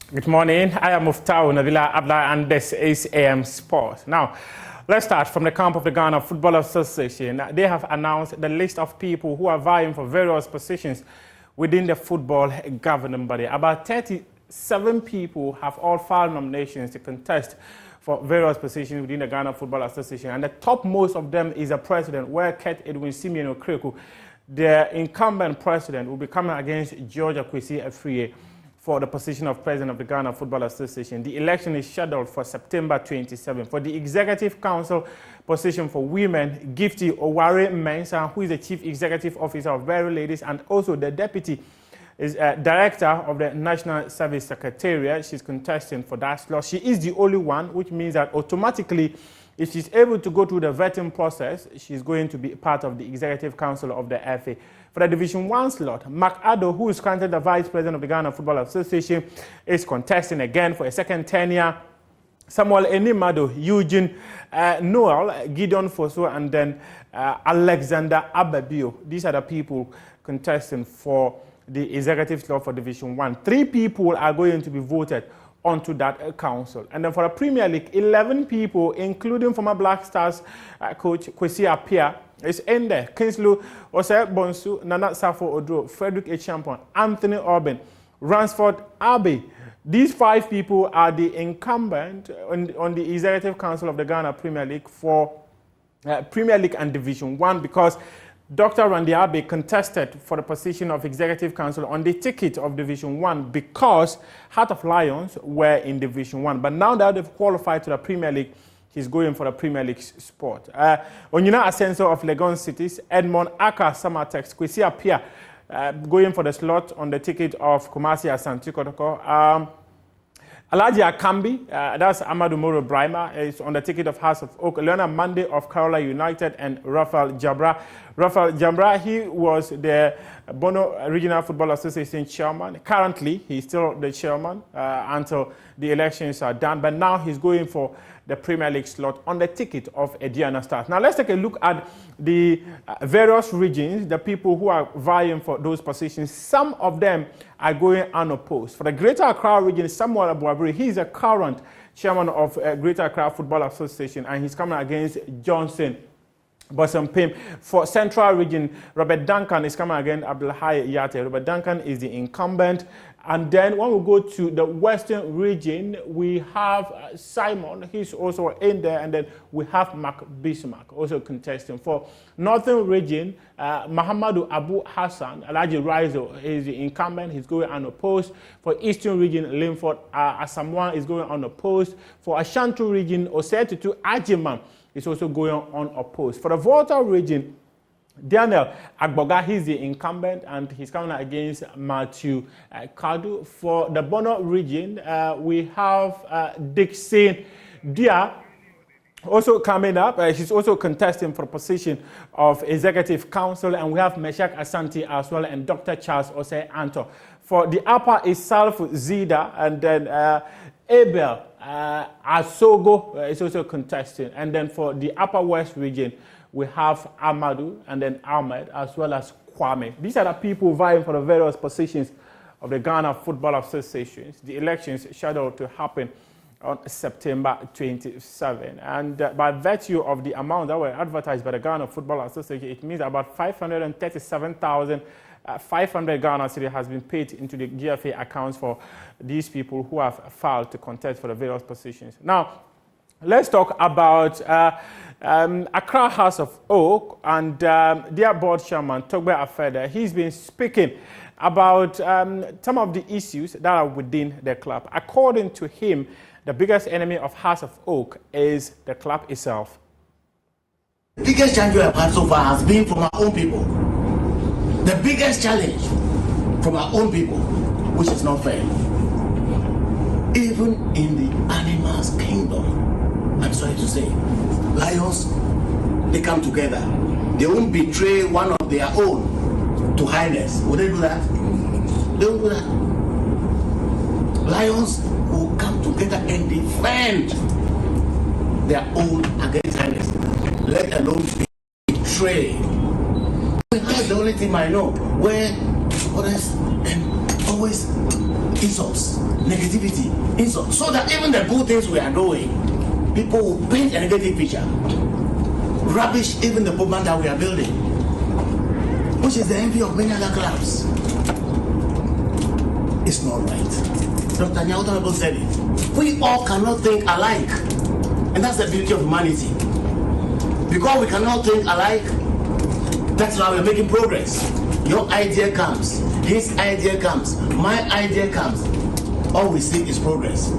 Good morning. I am Muftau Nabila Abla, and this is AM Sport. Now, let's start from the camp of the Ghana Football Association. They have announced the list of people who are vying for various positions within the football governing body. About 37 people have all filed nominations to contest for various positions within the Ghana Football Association, and the topmost of them is a president, where Ket Edwin Simeon Okreku, the incumbent president, will be coming against George Kwesi Afriye for the position of president of the Ghana Football Association. The election is scheduled for September 27. For the executive council position for women, Gifty Oware Mensah, who is the chief executive officer of Very Ladies and also the deputy is director of the National Service Secretariat. She's contesting for that slot. She is the only one, which means that automatically, if she's able to go through the vetting process, she's going to be part of the executive council of the FA. For the Division 1 slot, Mark Addo, who is currently the vice president of the Ghana Football Association, is contesting again for a second tenure. Samuel Enimado, Eugene Noel, Gideon Foso, and then Alexander Ababio. These are the people contesting for the executive slot for Division 1. 3 people are going to be voted onto that council. And then for the Premier League, 11 people, including former Black Stars coach Kwesi Appiah, is in there. Kinslow Ose Bonsu, Nana Safo Odro, Frederick Echampon, Anthony Orban, Ransford Abbey. These 5 people are the incumbent on the executive council of the Ghana Premier League for Premier League and Division 1, because Dr. Randy Abbey contested for the position of Executive Council on the ticket of Division 1 because Heart of Lions were in Division 1. But now that they've qualified to the Premier League, he's going for the Premier League spot. Onyina Asenso of Legon Cities, Edmond Aka Samatex, Kwesi Appiah going for the slot on the ticket of Kumasi Asante Kotoko. Alaji Akambi, that's Amadou Moro Brima, is on the ticket of House of Oak. Leonard Mande of Kerala United, and Rafael Jabra. Rafael Jabra, he was the Bono Regional Football Association chairman. Currently, he's still the chairman until the elections are done. But now he's going for the Premier League slot on the ticket of Ediana Stars. Now let's take a look at the various regions, the people who are vying for those positions. Some of them are going unopposed. For the Greater Accra region, Samuel Abuabri, he is the current chairman of Greater Accra Football Association, and he's coming against Johnson Bosompim. For Central region, Robert Duncan is coming against Abdulhai Yate. Robert Duncan is the incumbent. And then when we go to the Western region, we have Simon, he's also in there, and then we have Mark Bismarck also contesting. For Northern region, Mahamadou Abu Hassan, Alaji Raizo is the incumbent, he's going unopposed. For Eastern region, Linford Asamoah is going unopposed. For Ashanti region, Osetutu Ajiman is also going unopposed. For the Volta region, Daniel Agboga, he's the incumbent, and he's coming against Matthew Kadu. For the Bono region, we have Dixon Dia also coming up. She's also contesting for the position of Executive Council, and we have Meshach Asante as well, and Dr. Charles Osei Anto. For the upper is Salf Zida, and then Abel Asogo is also contesting. And then for the Upper West region, we have Amadou and then Ahmed as well as Kwame. These are the people vying for the various positions of the Ghana Football Association. The elections scheduled to happen on September 27. And by virtue of the amount that were advertised by the Ghana Football Association, it means about 537,500 Ghana cedi has been paid into the GFA accounts for these people who have filed to contest for the various positions. Now, let's talk about Accra House of Oak and their board chairman, Togbe Afede. He's been speaking about some of the issues that are within the club. According to him, the biggest enemy of House of Oak is the club itself. The biggest challenge we have had so far has been from our own people. The biggest challenge from our own people, which is not fair. Even in the animals kingdom, I'm sorry to say, lions, they come together. They won't betray one of their own to highness. Would they do that? They won't do that. Lions will come together and defend their own against highness, let alone betray. That's the only thing I know, where others and always insults, negativity, insults, so that even the good things we are doing, people will paint a negative picture, rubbish even the movement that we are building, which is the envy of many other clubs. It's not right. Dr. Nyauta said it. We all cannot think alike, and that's the beauty of humanity. Because we cannot think alike, that's why we're making progress. Your idea comes, his idea comes, my idea comes. All we seek is progress.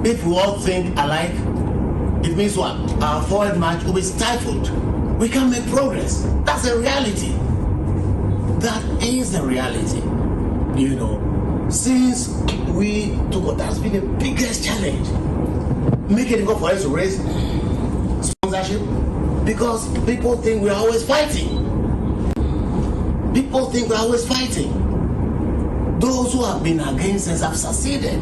If we all think alike, it means what? Our forward march will be stifled. We can't make progress. That's a reality. That is the reality. You know, since we took it, that's been the biggest challenge. Making it go for us to raise sponsorship, because people think we're always fighting. People think we're always fighting. Those who have been against us have succeeded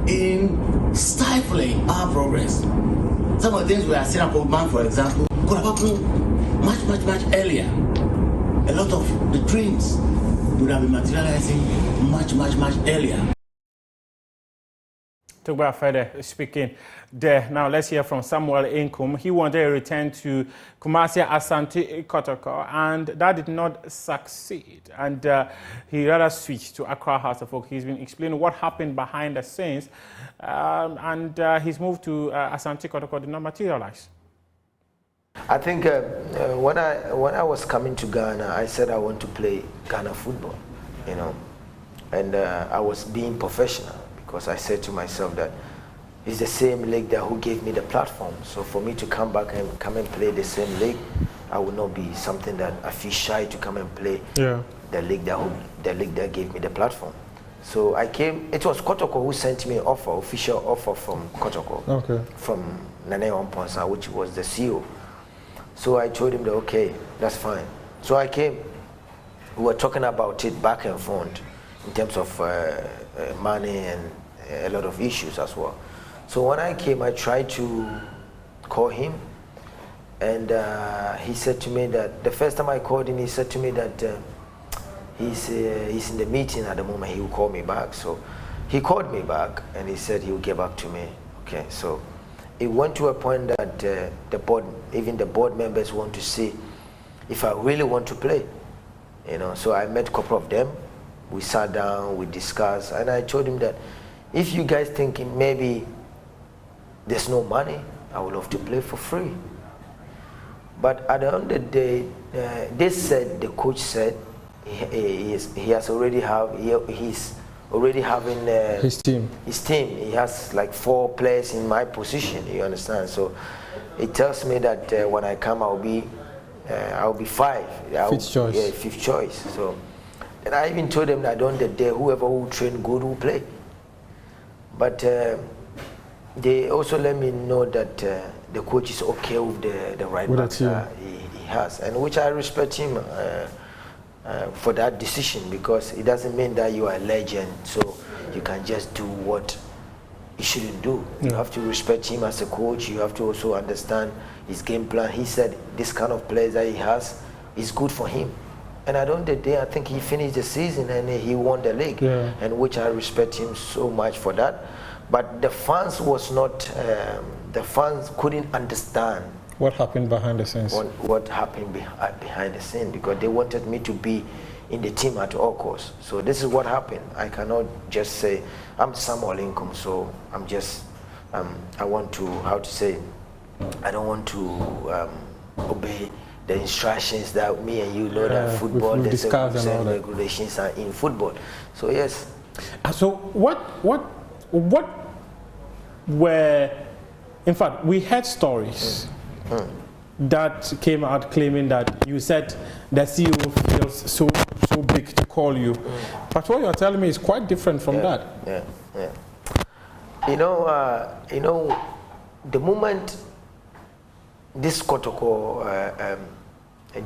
in stifling our progress. Some of the things we are seeing up man, for example, could have happened much earlier. A lot of the dreams would have been materializing much earlier. Togbe Afede speaking there. Now let's hear from Samuel Inkum. He wanted a return to Kumasi Asante Kotoko, and that did not succeed. And he rather switched to Accra House of Folk. He's been explaining what happened behind the scenes, and his move to Asante Kotoko did not materialize. I think when I was coming to Ghana, I said I want to play Ghana football, you know, and I was being professional. Because I said to myself that it's the same league that who gave me the platform. So for me to come back and come and play the same league, I would not be something that I feel shy to come and play the league that gave me the platform. So I came. It was Kotoko who sent me an offer, official offer from Kotoko, from Nane Omponsa, which was the CEO. So I told him that okay, that's fine. So I came. We were talking about it back and forth in terms of money and a lot of issues as well. So when I came, I tried to call him, and he said to me that the first time I called him, he said to me that he's in the meeting at the moment, he will call me back. So he called me back and he said he will get back to me. Okay, so it went to a point that the board, even the board members, want to see if I really want to play, you know. So I met a couple of them. We sat down, we discussed, and I told him that if you guys thinking maybe there's no money, I would love to play for free. But at the end of the day, they said, the coach said he's already having his team. He has like 4 players in my position. You understand? So it tells me that when I come, I'll be 5. Fifth choice. Yeah, 5th choice. So. And I even told them that on the day, whoever who train good will play. But they also let me know that the coach is okay with the right back he has, and which I respect him for that decision, because it doesn't mean that you are a legend, so you can just do what you shouldn't do. You have to respect him as a coach. You have to also understand his game plan. He said this kind of players that he has is good for him. And at the end of the day, I think he finished the season and he won the league, and which I respect him so much for that. But the fans was not, the fans couldn't understand what happened behind the scenes. What happened behind the scene, because they wanted me to be in the team at all costs. So this is what happened. I cannot just say, I'm Samuel Inkum, so I'm just, I want to, how to say, I don't want to obey the instructions that me and you know that football, there's certain regulations are in football. So yes. So what were, in fact, we heard stories that came out claiming that you said the CEO feels so big to call you, but what you're telling me is quite different from that. Yeah. You know, the moment this Kotoko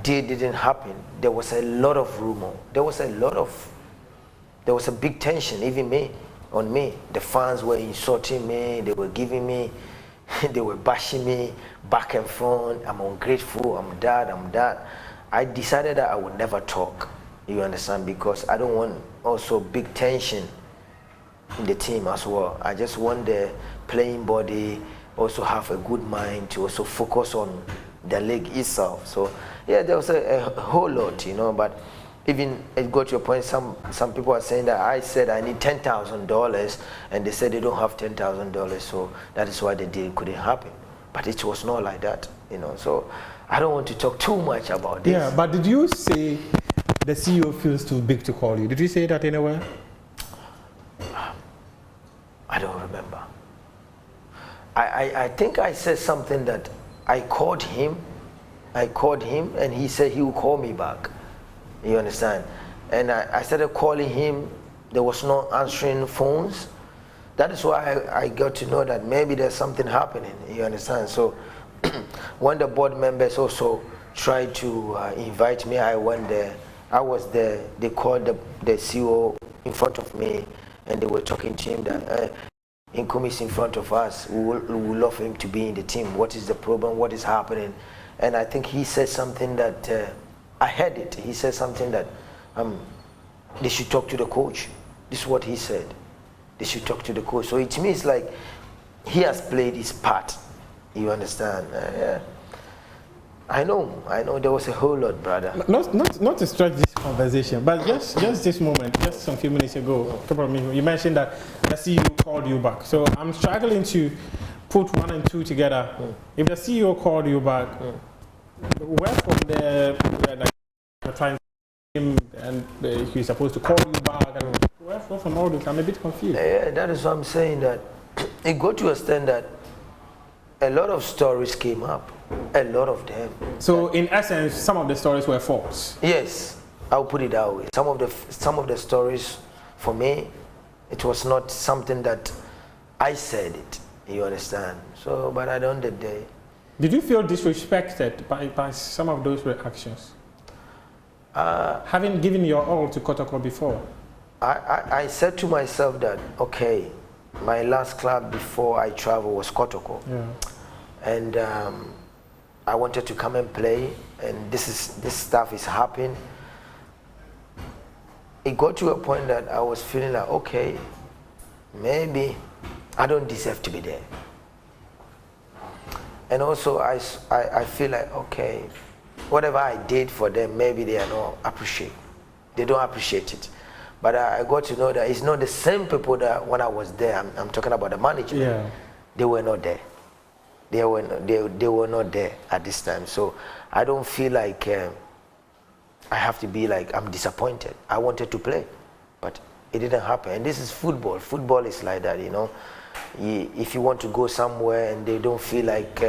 deal didn't happen, there was a lot of rumor. There was a big tension, even on me. The fans were insulting me. They were giving me, they were bashing me back and front. I'm ungrateful. I'm that. I decided that I would never talk. You understand? Because I don't want also big tension in the team as well. I just want the playing body also have a good mind to also focus on the league itself. So yeah, there was a whole lot, you know, but even it got to a point, some people are saying that I said I need $10,000 and they said they don't have $10,000, so that is why the deal couldn't happen. But it was not like that, you know, so I don't want to talk too much about this. Yeah, but did you say the CEO feels too big to call you? Did you say that anywhere? I don't remember. I think I said something that I called him and he said he would call me back. You understand? And I started calling him. There was no answering phones. That is why I got to know that maybe there's something happening. You understand? So when the board members also tried to invite me, I went there. I was there. They called the CEO in front of me and they were talking to him that Nkum is in front of us. We would love for him to be in the team. What is the problem? What is happening? And I think he said something that I heard it. He said something that they should talk to the coach. This is what he said. They should talk to the coach. So it means like he has played his part. You understand? Yeah. I know. There was a whole lot, brother. Not to stretch this conversation, but just this moment, just some few minutes ago, a couple of minutes, you mentioned that the CEO called you back. So I'm struggling to put 1 and 2 together. If the CEO called you back, where from the like trying him and he's supposed to call you back, and where from all this? I'm a bit confused. Yeah, that is what I'm saying. That it got to a extent that a lot of stories came up. A lot of them. So in essence, some of the stories were false. Yes, I'll put it that way. Some of the stories, for me, it was not something that I said it. You understand? So, but at the end of the day. Did you feel disrespected by some of those reactions? Having given your all to Kotoko before? I said to myself that, okay, my last club before I traveled was Kotoko. Yeah. And I wanted to come and play, and this stuff is happening. It got to a point that I was feeling like, okay, maybe I don't deserve to be there. And also I feel like, okay, whatever I did for them, maybe they don't appreciate it. But I got to know that it's not the same people that when I was there, I'm talking about the management. Yeah. They were not there. They were not there at this time. So I don't feel like I have to be like I'm disappointed. I wanted to play, but it didn't happen. And this is football. Football is like that, you know. If you want to go somewhere and they don't feel like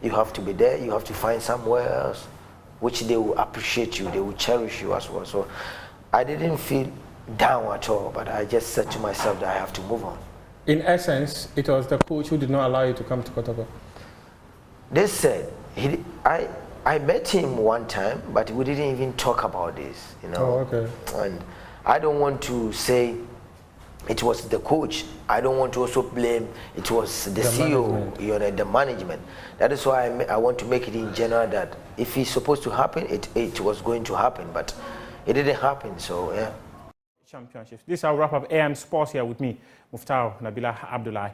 you have to be there, you have to find somewhere else, which they will appreciate you, they will cherish you as well. So I didn't feel down at all, but I just said to myself that I have to move on. In essence, it was the coach who did not allow you to come to Kotoko. They said, I met him one time, but we didn't even talk about this, you know. Oh, okay. And I don't want to say it was the coach. I don't want to also blame it was the CEO, management. You know, the management. That is why I want to make it in general that if it's supposed to happen, it was going to happen, but it didn't happen, so yeah. Championships. This is our wrap-up AM Sports here with me, Muftau Nabila Abdullahi.